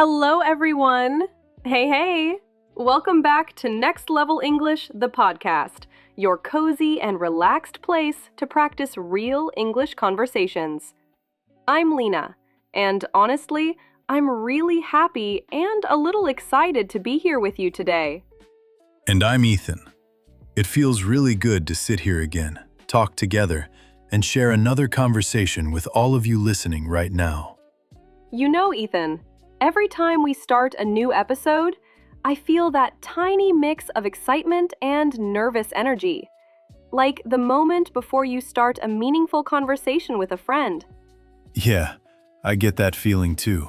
Hello, everyone. Hey. Welcome back to Next Level English, the podcast, your cozy and relaxed place to practice real English conversations. I'm Lina, and honestly, I'm really happy and a little excited to be here with you today. And I'm Ethan. It feels really good to sit here again, talk together, and share another conversation with all of you listening right now. You know, Ethan, every time we start a new episode, I feel that tiny mix of excitement and nervous energy, like the moment before you start a meaningful conversation with a friend. Yeah, I get that feeling too.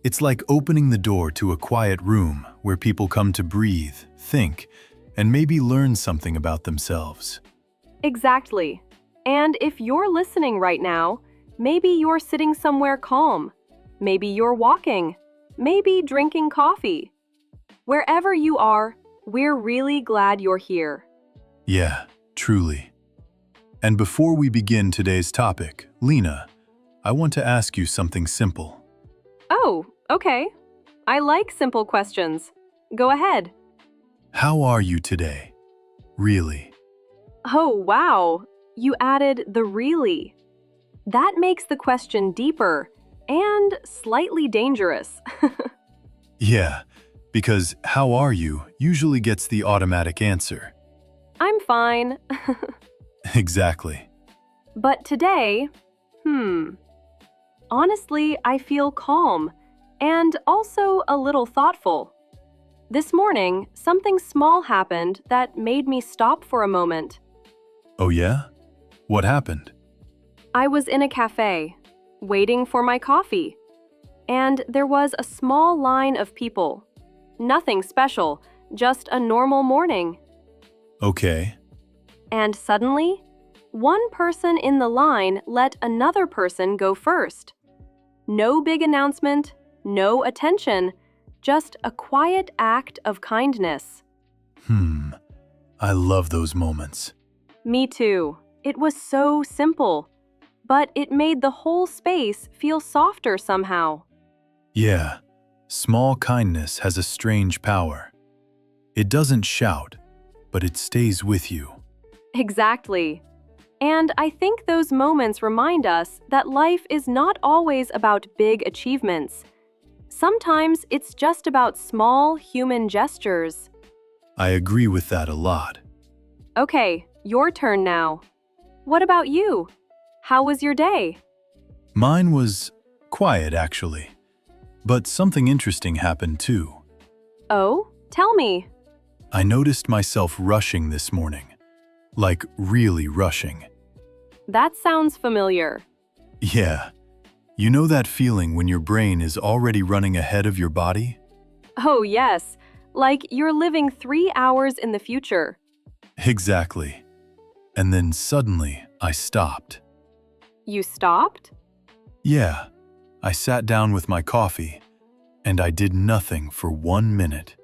It's like opening the door to a quiet room where people come to breathe, think, and maybe learn something about themselves. Exactly. And if you're listening right now, maybe you're sitting somewhere calm. Maybe you're walking. Maybe drinking coffee. Wherever you are, we're really glad you're here. Yeah, truly. And before we begin today's topic, Lina, I want to ask you something simple. Oh, okay. I like simple questions. Go ahead. How are you today? Really? Oh, wow. You added the really. That makes the question deeper and slightly dangerous. Yeah, because how are you usually gets the automatic answer. I'm fine. Exactly. But today, honestly, I feel calm and also a little thoughtful. This morning, something small happened that made me stop for a moment. Oh yeah? What happened? I was in a cafe, waiting for my coffee, and there was a small line of people. Nothing special, just a normal morning. Okay. And suddenly, one person in the line let another person go first. No big announcement, no attention, just a quiet act of kindness. I love those moments. Me too. It was so simple, but it made the whole space feel softer somehow. Yeah, small kindness has a strange power. It doesn't shout, but it stays with you. Exactly. And I think those moments remind us that life is not always about big achievements. Sometimes it's just about small human gestures. I agree with that a lot. Okay, your turn now. What about you? How was your day? Mine was quiet, actually. But something interesting happened too. Oh, tell me. I noticed myself rushing this morning. Like really rushing. That sounds familiar. Yeah. You know that feeling when your brain is already running ahead of your body? Oh, yes. Like you're living 3 hours in the future. Exactly. And then suddenly, I stopped. You stopped? Yeah, I sat down with my coffee, and I did nothing for 1 minute.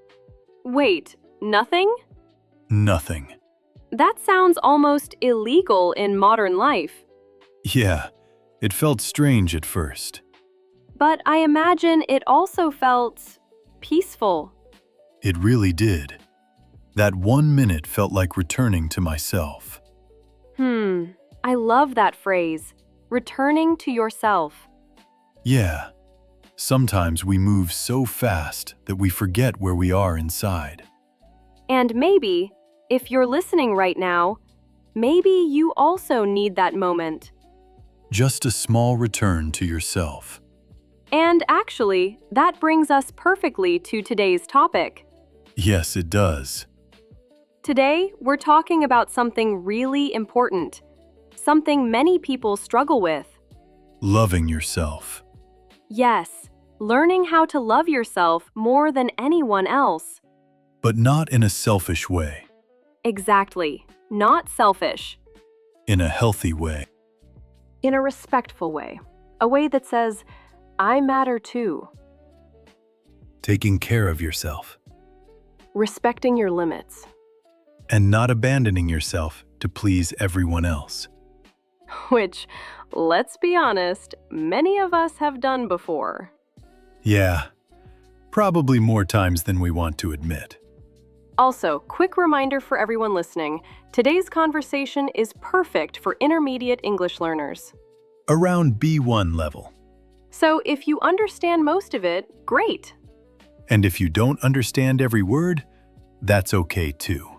Wait, nothing? Nothing. That sounds almost illegal in modern life. Yeah, it felt strange at first. But I imagine it also felt peaceful. It really did. That 1 minute felt like returning to myself. I love that phrase, returning to yourself. Yeah, sometimes we move so fast that we forget where we are inside. And maybe, if you're listening right now, maybe you also need that moment. Just a small return to yourself. And actually, that brings us perfectly to today's topic. Yes, it does. Today, we're talking about something really important, something many people struggle with. Loving yourself. Yes, learning how to love yourself more than anyone else. But not in a selfish way. Exactly, not selfish. In a healthy way. In a respectful way, a way that says, I matter too. Taking care of yourself. Respecting your limits. And not abandoning yourself to please everyone else. Which, let's be honest, many of us have done before. Yeah, Probably more times than we want to admit. Also, quick reminder for everyone listening, today's conversation is perfect for intermediate English learners. Around B1 level. So if you understand most of it, great. And if you don't understand every word, that's okay too.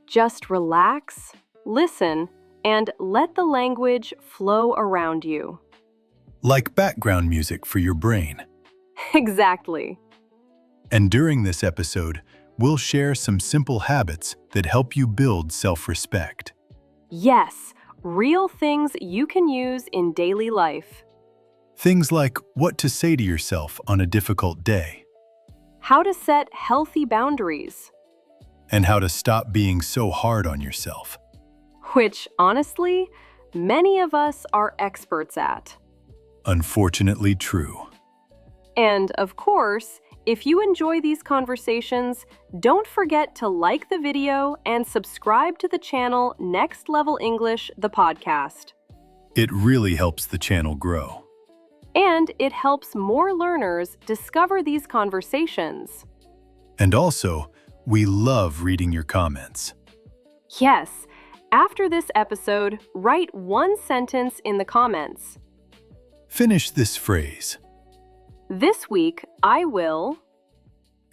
Just relax, listen, and let the language flow around you. Like background music for your brain. Exactly. And during this episode, we'll share some simple habits that help you build self-respect. Yes, real things you can use in daily life. Things like what to say to yourself on a difficult day, How to set healthy boundaries, and how to stop being so hard on yourself. which, honestly, many of us are experts at. Unfortunately true. And, of course, if you enjoy these conversations, don't forget to like the video and subscribe to the channel Next Level English, the podcast. It really helps the channel grow. And it helps more learners discover these conversations. And also, we love reading your comments. Yes, after this episode, write one sentence in the comments. Finish this phrase This week, I will...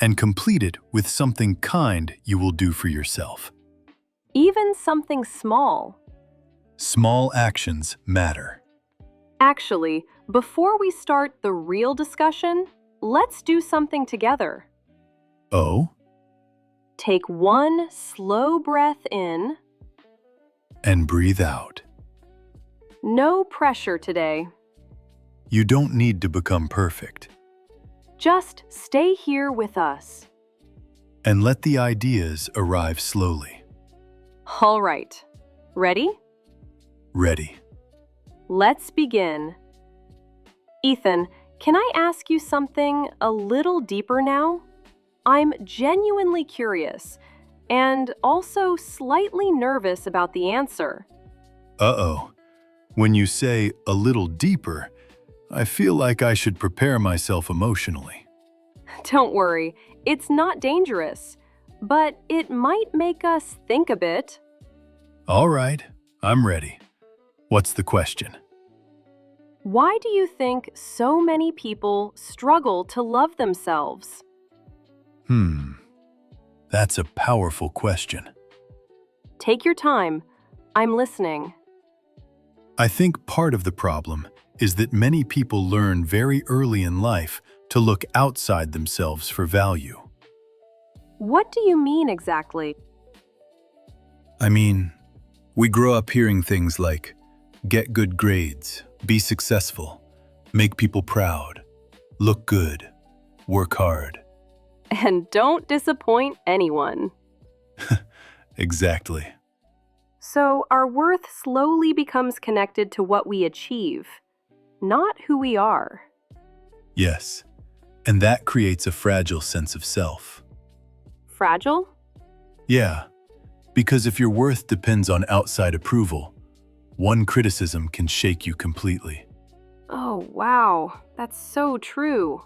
and complete it with something kind you will do for yourself. Even something small. Small actions matter. Actually, before we start the real discussion, let's do something together. Oh, Take one slow breath in. and breathe out. No pressure today. You don't need to become perfect. Just stay here with us. And let the ideas arrive slowly. All right. Ready? Ready. Let's begin. Ethan, can I ask you something a little deeper now? I'm genuinely curious and also slightly nervous about the answer. Uh-oh. When you say a little deeper, I feel like I should prepare myself emotionally. Don't worry, it's not dangerous, but it might make us think a bit. All right, I'm ready. What's the question? Why do you think so many people struggle to love themselves? That's a powerful question. Take your time. I'm listening. I think part of the problem is that many people learn very early in life to look outside themselves for value. What do you mean exactly? I mean, we grow up hearing things like, get good grades, be successful, make people proud, look good, work hard. And don't disappoint anyone. Exactly. So our worth slowly becomes connected to what we achieve, not who we are. Yes, and that creates a fragile sense of self. Fragile? Yeah, because if your worth depends on outside approval, one criticism can shake you completely. Oh, wow. That's so true.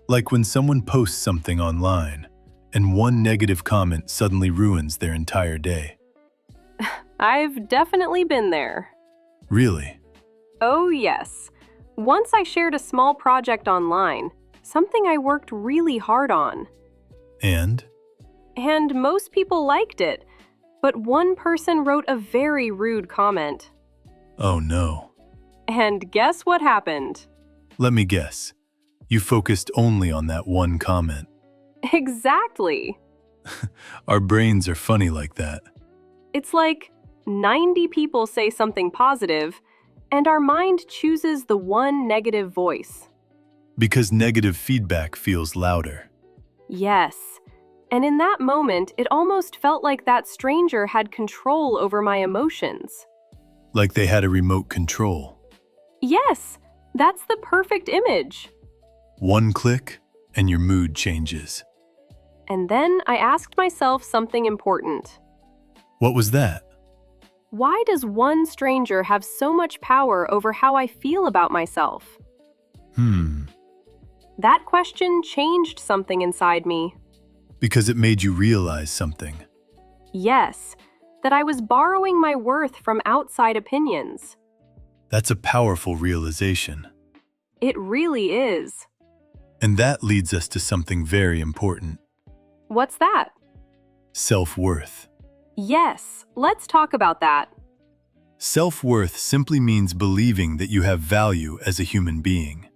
Like when someone posts something online, and one negative comment suddenly ruins their entire day. I've definitely been there. Really? Oh, yes. Once I shared a small project online, something I worked really hard on. And? And most people liked it, but one person wrote a very rude comment. Oh no. And guess what happened? Let me guess. You focused only on that one comment. Exactly. Our brains are funny like that. It's like 90 people say something positive, and our mind chooses the one negative voice. Because negative feedback feels louder. Yes. And in that moment, it almost felt like that stranger had control over my emotions. Like they had a remote control. Yes, that's the perfect image. One click, and your mood changes. And then I asked myself something important. What was that? Why does one stranger have so much power over how I feel about myself? That question changed something inside me. Because it made you realize something. Yes, that I was borrowing my worth from outside opinions. That's a powerful realization. It really is. And that leads us to something very important. What's that? Self-worth. Yes, let's talk about that. Self-worth simply means believing that you have value as a human being.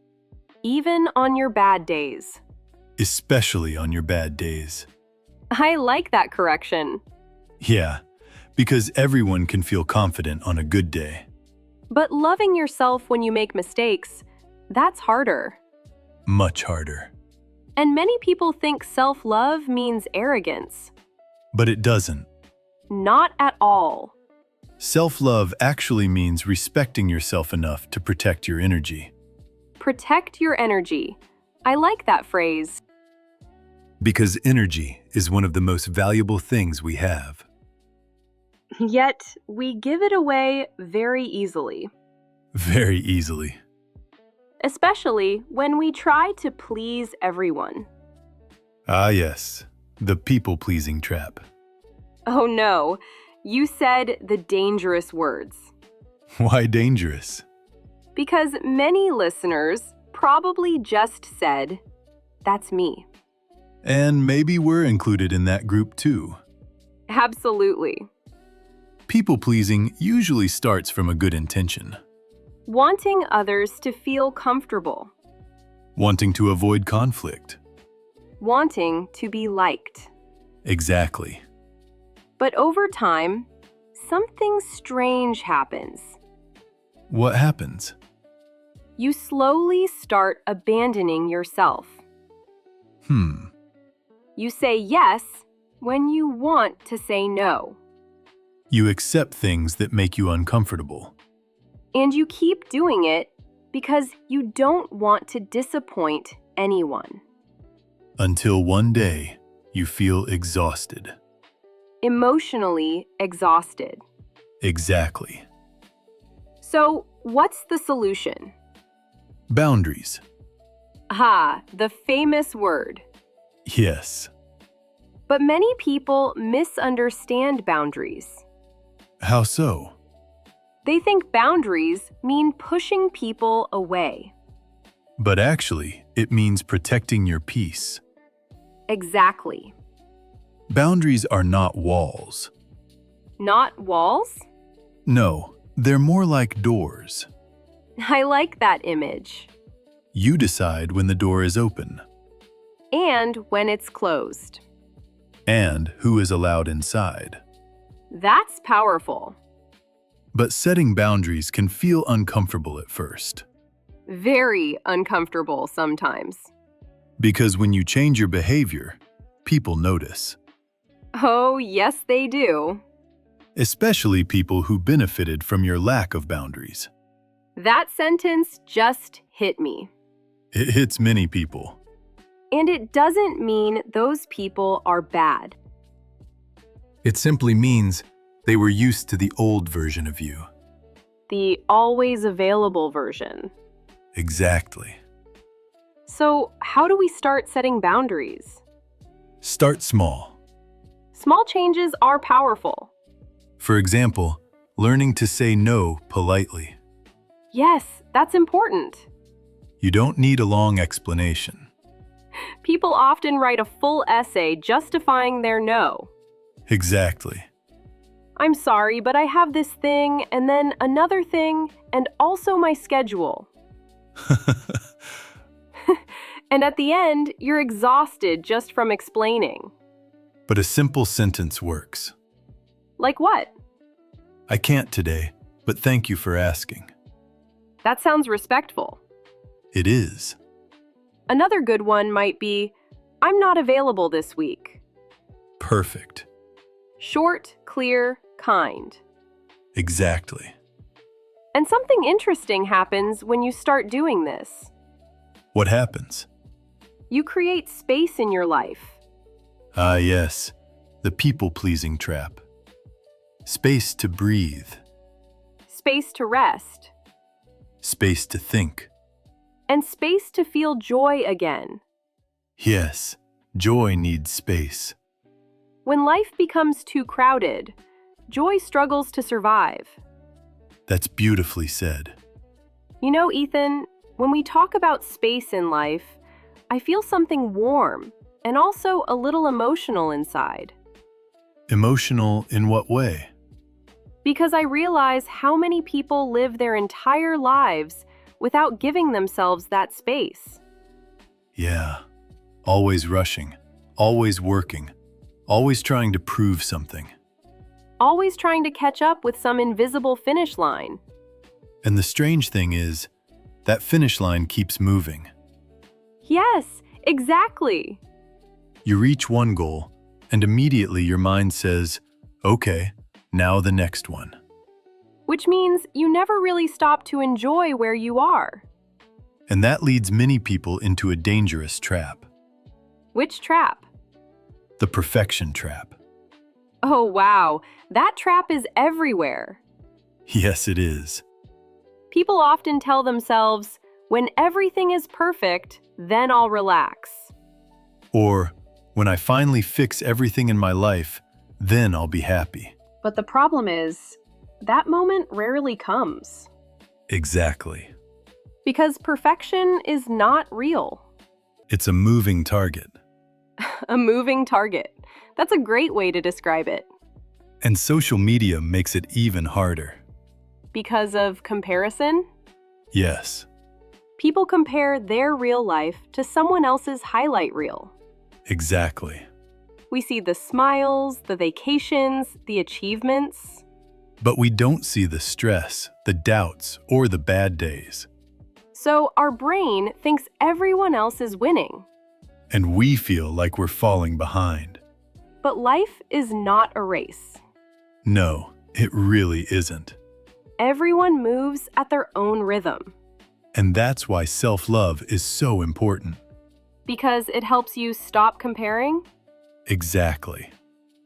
Even on your bad days. Especially on your bad days. I like that correction. Yeah, because everyone can feel confident on a good day. But loving yourself when you make mistakes, that's harder. Much harder. And many people think self-love means arrogance. But it doesn't. Not at all. Self-love actually means respecting yourself enough to protect your energy. Protect your energy. I like that phrase. Because energy is one of the most valuable things we have. Yet, we give it away very easily. Very easily. Especially when we try to please everyone. Ah yes, the people-pleasing trap. Oh no, you said the dangerous words. Why dangerous? Because many listeners probably just said, "That's me." And maybe we're included in that group too. Absolutely. People-pleasing usually starts from a good intention. Wanting others to feel comfortable. Wanting to avoid conflict. Wanting to be liked. Exactly. But over time, something strange happens. What happens? You slowly start abandoning yourself. You say yes when you want to say no. You accept things that make you uncomfortable. And you keep doing it because you don't want to disappoint anyone. Until one day, you feel exhausted. Emotionally exhausted. Exactly. So, what's the solution? Boundaries. Ah, the famous word. Yes. But many people misunderstand boundaries. How so? They think boundaries mean pushing people away. But actually, it means protecting your peace. Exactly. Boundaries are not walls. Not walls? No, they're more like doors. I like that image. You decide when the door is open. And when it's closed. And who is allowed inside. That's powerful. But setting boundaries can feel uncomfortable at first. Very uncomfortable sometimes. Because when you change your behavior, people notice. Oh, yes, they do. Especially people who benefited from your lack of boundaries. That sentence just hit me. It hits many people. And it doesn't mean those people are bad. It simply means they were used to the old version of you. The always available version. Exactly. So, how do we start setting boundaries? Start small. Small changes are powerful. For example, learning to say no politely. Yes, that's important. You don't need a long explanation. People often write a full essay justifying their no. Exactly. I'm sorry, but I have this thing, and then another thing, and also my schedule. And at the end, you're exhausted just from explaining. But a simple sentence works. Like what? I can't today, but thank you for asking. That sounds respectful. It is. Another good one might be, I'm not available this week. Perfect. Short, clear, kind. Exactly. And something interesting happens when you start doing this. What happens? You create space in your life. Ah, yes, the people-pleasing trap. Space to breathe. Space to rest. Space to think. and space to feel joy again. Yes, joy needs space. When life becomes too crowded, joy struggles to survive. That's beautifully said. You know, Ethan, when we talk about space in life, I feel something warm and also a little emotional inside. Emotional in what way? Because I realize how many people live their entire lives without giving themselves that space. Yeah, always rushing, always working, always trying to prove something. Always trying to catch up with some invisible finish line. And the strange thing is, that finish line keeps moving. Yes, exactly. You reach one goal, and immediately your mind says, okay, now the next one. Which means you never really stop to enjoy where you are. And that leads many people into a dangerous trap. Which trap? The perfection trap. Oh, wow, that trap is everywhere. Yes, it is. People often tell themselves, when everything is perfect, then I'll relax. Or, when I finally fix everything in my life, then I'll be happy. But the problem is, that moment rarely comes. Exactly. Because perfection is not real. It's a moving target. A moving target. That's a great way to describe it. And social media makes it even harder. Because of comparison? Yes, People compare their real life to someone else's highlight reel. exactly. We see the smiles, the vacations, the achievements. But we don't see the stress, the doubts, or the bad days. So our brain thinks everyone else is winning. And we feel like we're falling behind. But life is not a race. No, it really isn't. Everyone moves at their own rhythm And that's why self-love is so important. because it helps you stop comparing. Exactly.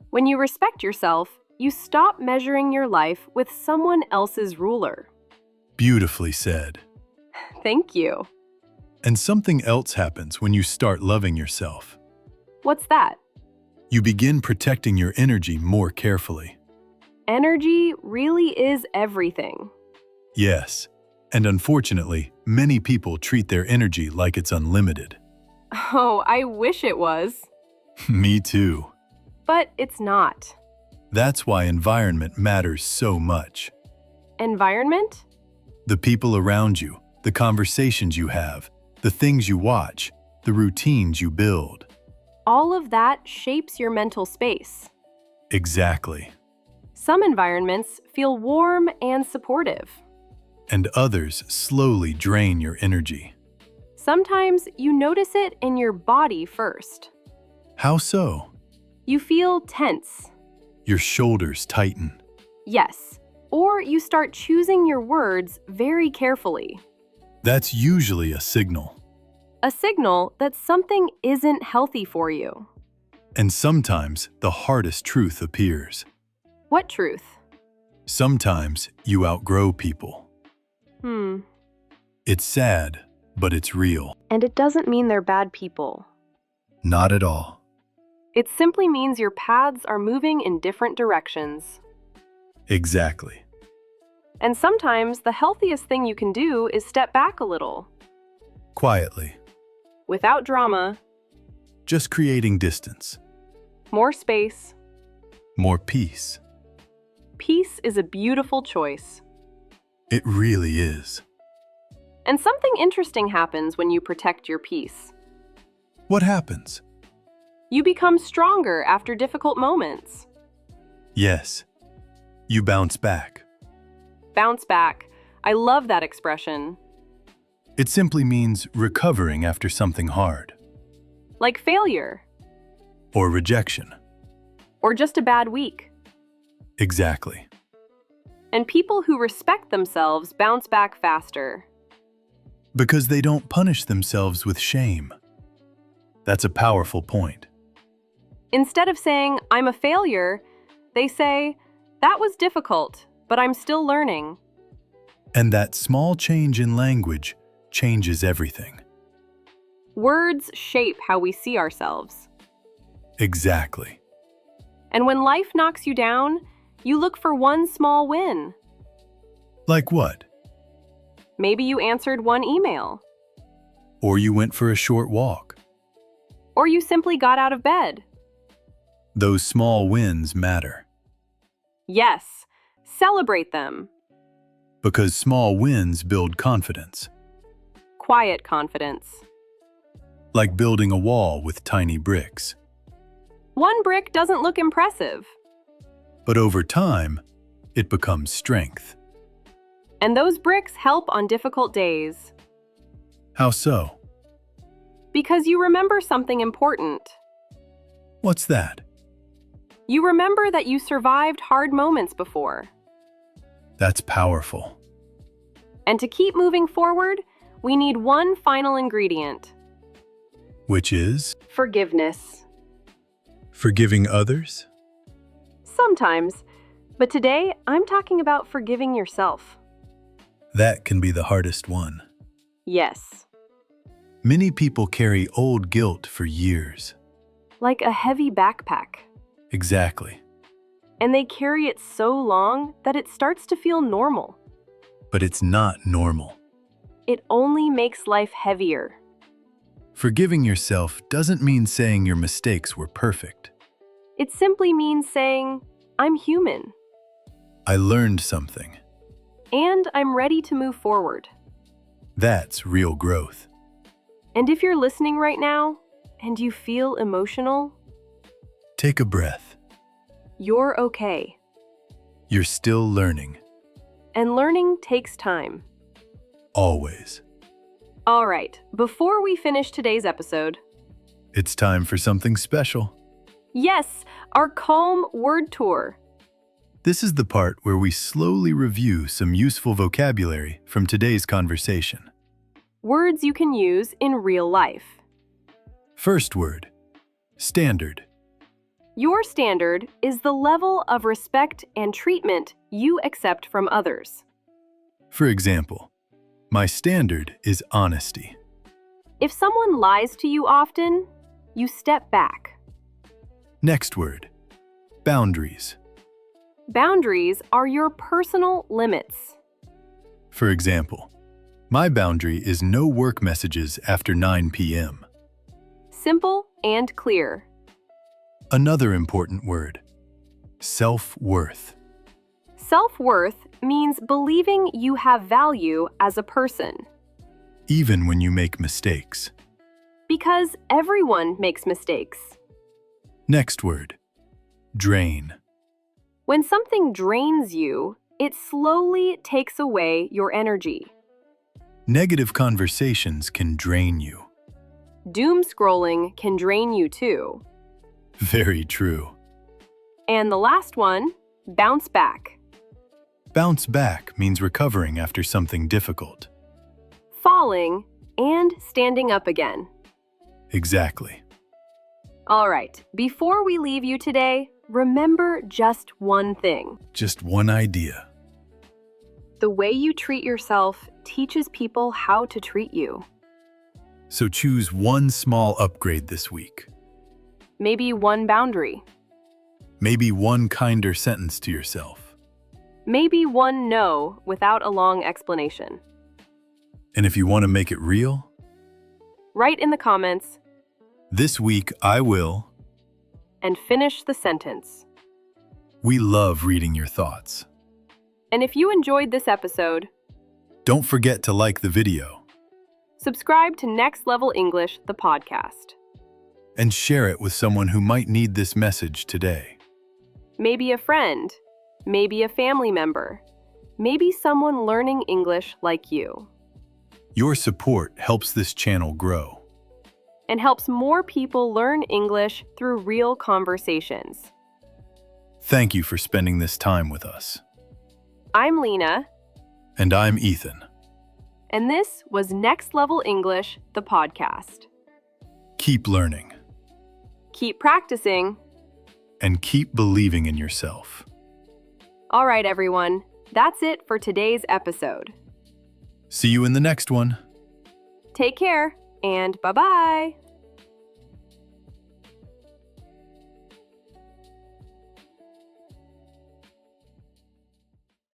When you respect yourself, you stop measuring your life with someone else's ruler. Beautifully said. Thank you. And something else happens when you start loving yourself. What's that? You begin protecting your energy more carefully. Energy really is everything. Yes, and unfortunately, many people treat their energy like it's unlimited. Oh, I wish it was. Me too. But it's not. That's why environment matters so much. Environment? The people around you, the conversations you have, the things you watch, the routines you build. All of that shapes your mental space. Exactly. Some environments feel warm and supportive. And others slowly drain your energy. Sometimes you notice it in your body first. How so? You feel tense. Your shoulders tighten. Yes. Or you start choosing your words very carefully. That's usually a signal. A signal that something isn't healthy for you. And sometimes the hardest truth appears. What truth? Sometimes you outgrow people. It's sad, but it's real. And it doesn't mean they're bad people. Not at all. It simply means your paths are moving in different directions. Exactly. And sometimes the healthiest thing you can do is step back a little. Quietly. Without drama, Just creating distance. more space. More peace. Peace is a beautiful choice. It really is. And something interesting happens when you protect your peace. What happens? You become stronger after difficult moments. Yes. You bounce back. Bounce back. I love that expression. It simply means recovering after something hard. Like failure. Or rejection. Or just a bad week. Exactly. And people who respect themselves bounce back faster. Because they don't punish themselves with shame. That's a powerful point. Instead of saying, I'm a failure, they say, that was difficult, but I'm still learning. And that small change in language changes everything. Words shape how we see ourselves. Exactly. And when life knocks you down, you look for one small win. Like what? Maybe you answered one email. Or you went for a short walk. Or you simply got out of bed. Those small wins matter. Yes, celebrate them. Because small wins build confidence. Quiet confidence. Like building a wall with tiny bricks. One brick doesn't look impressive. But over time, it becomes strength. And those bricks help on difficult days. How so? Because you remember something important. What's that? You remember that you survived hard moments before. That's powerful. And to keep moving forward, we need one final ingredient. Which is? Forgiveness. Forgiving others? Sometimes. But today, I'm talking about forgiving yourself. That can be the hardest one. Yes. Many people carry old guilt for years. Like a heavy backpack. Exactly. And they carry it so long that it starts to feel normal. But it's not normal. It only makes life heavier. Forgiving yourself doesn't mean saying your mistakes were perfect. It simply means saying, I'm human. I learned something. And I'm ready to move forward. That's real growth. And if you're listening right now, and you feel emotional, take a breath. You're okay. You're still learning. And learning takes time. Always. All right, before we finish today's episode, it's time for something special. Yes, our Calm Word Tour. This is the part where we slowly review some useful vocabulary from today's conversation. Words you can use in real life. First word, standard. Your standard is the level of respect and treatment you accept from others. For example, my standard is honesty. If someone lies to you often, you step back. Next word, boundaries. Boundaries are your personal limits. For example, my boundary is no work messages after 9 p.m. Simple and clear. Another important word, self-worth. Self-worth means believing you have value as a person. Even when you make mistakes. Because everyone makes mistakes. Next word, drain. When something drains you, it slowly takes away your energy. Negative conversations can drain you. Doom scrolling can drain you too. Very true. And the last one, bounce back. Bounce back means recovering after something difficult. Falling and standing up again. Exactly. All right, before we leave you today, remember just one thing. Just one idea. The way you treat yourself teaches people how to treat you. So choose one small upgrade this week. Maybe one boundary. Maybe one kinder sentence to yourself. Maybe one no without a long explanation. And if you want to make it real, write in the comments, this week I will, and finish the sentence. We love reading your thoughts. And if you enjoyed this episode, don't forget to like the video. Subscribe to Next Level English, the podcast. And share it with someone who might need this message today. Maybe a friend, maybe a family member, maybe someone learning English like you. Your support helps this channel grow. And helps more people learn English through real conversations. Thank you for spending this time with us. I'm Lina. And I'm Ethan. And this was Next Level English, the podcast. Keep learning. Keep practicing. And keep believing in yourself. All right, everyone. That's it for today's episode. See you in the next one. Take care, and bye-bye!